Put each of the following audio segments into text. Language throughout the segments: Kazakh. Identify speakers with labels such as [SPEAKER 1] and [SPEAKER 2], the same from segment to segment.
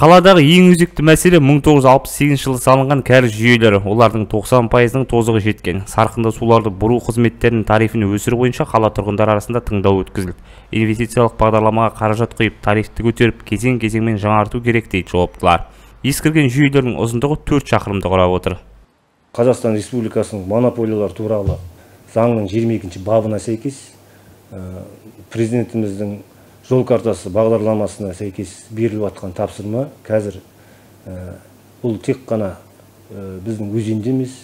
[SPEAKER 1] Қаладағы ең өзекті мәселе 1968 жылы салынған кәріз жүйелері. Олардың 90%-ның тозығы жеткен. Сарқынды суларды бұру қызметтерінің тарифін өсіру бойынша қала тұрғындар арасында тыңдау өткізілді. Инвестициялық бағдарламаға қаражат құйып, тарифті көтеріп, кезең-кезеңмен жаңарту керек дейді жауаптылар. Ескірген жүйелердің ұзындығы 4 шақырымды құрап отыр.
[SPEAKER 2] Қазақстан Республикасының монополиялар туралы заңның 22 бабына сәйкес президентіміздің жол картасы бағдарламасына сәйкес беріліп жатқан тапсырма қазір бұл тек қана біздің өзенде емес,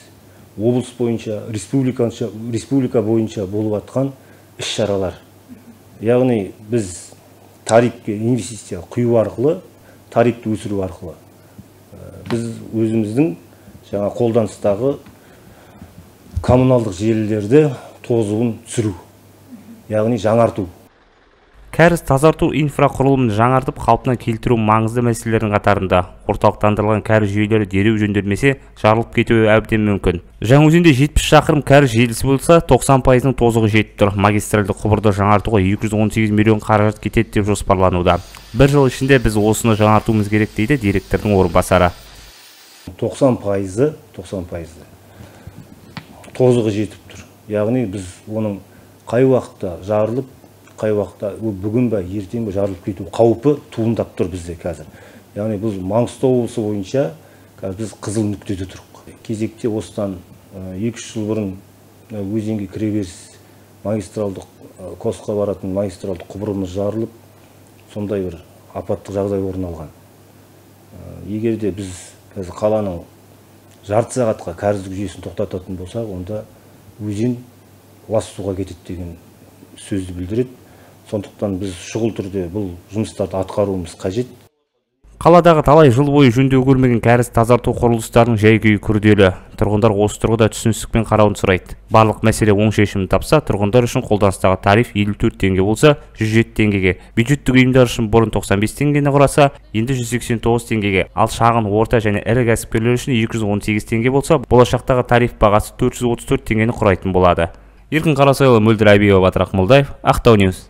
[SPEAKER 2] облыс бойынша, республика бойынша болып жатқан іс-шаралар. Яғни біз тарифке инвестиция құю арқылы, тарифті өсіру арқылы біз өзіміздің жаңа қолданыстағы коммуналдық желілерді тозуын түсіру, яғни жаңарту.
[SPEAKER 1] Кәріз тазарту инфрақұрылымын жаңартып, қалпына келтіру маңызды мәселелердің қатарында. Орталықтандырылған кәріз жүйелері дереу жөнделмесе, жарылып кетуі әбден мүмкін. Жаңаөзенде 70 шақырым кәріз желісі болса, 90%-ның тозығы жетіп тұр. Магистральды құбырды жаңартуға 218 миллион қаражат кетеді деп жоспарлануда. Бір жыл ішінде біз осыны жаңартуымыз керек дейді директордың орынбасары.
[SPEAKER 2] 90% тозығы жетіп тұр. Яғни біз оның қай уақытта жарылып, қай уақытта бүгін бе, ертең бе жарылып кету қаупі туындап тұр бізде қазір. Яғни біз Маңғыстау облысы бойынша біз қызыл нүктеде тұрық. Кезекте осыдан 2-3 жыл бұрын өзенге кіреберіс магистралдық Косқа баратын магистралдық құбырымыз жарылып, сондай бір апаттық жағдай орын алған. Егер де біз қаланың жарты сағатқа кәріздік жүйесін тоқтататын болсақ, онда өзен лас суға кетеді деген сөзді білдіреді. Сондықтан біз шұғыл түрде бұл жұмыстарды атқаруымыз қажет.
[SPEAKER 1] Қаладағы талай жыл бойы жөндеу көрмеген кәріз тазарту құрылыстарының жай-күйі күрделі. Тұрғындар осы тұрғыда түсіністікпен қарауын сұрайды. Барлық мәселе оң шешімін тапса, тұрғындар үшін қолданыстағы тариф 54 теңге болса, 107 теңгеге. Бюджеттік ұйымдар үшін бұрын 95 теңгені құраса, енді 189 теңгеге. Ал шағын, орта және ірі кәсіпкерлер үшін 218 теңге болса, болашақтағы тариф бағасы 434 теңгені құрайтын болады. Еркін Қарасайұлы, Мөлдір Әбиева, Батырақ Молдаев, Ақтау Ньюс.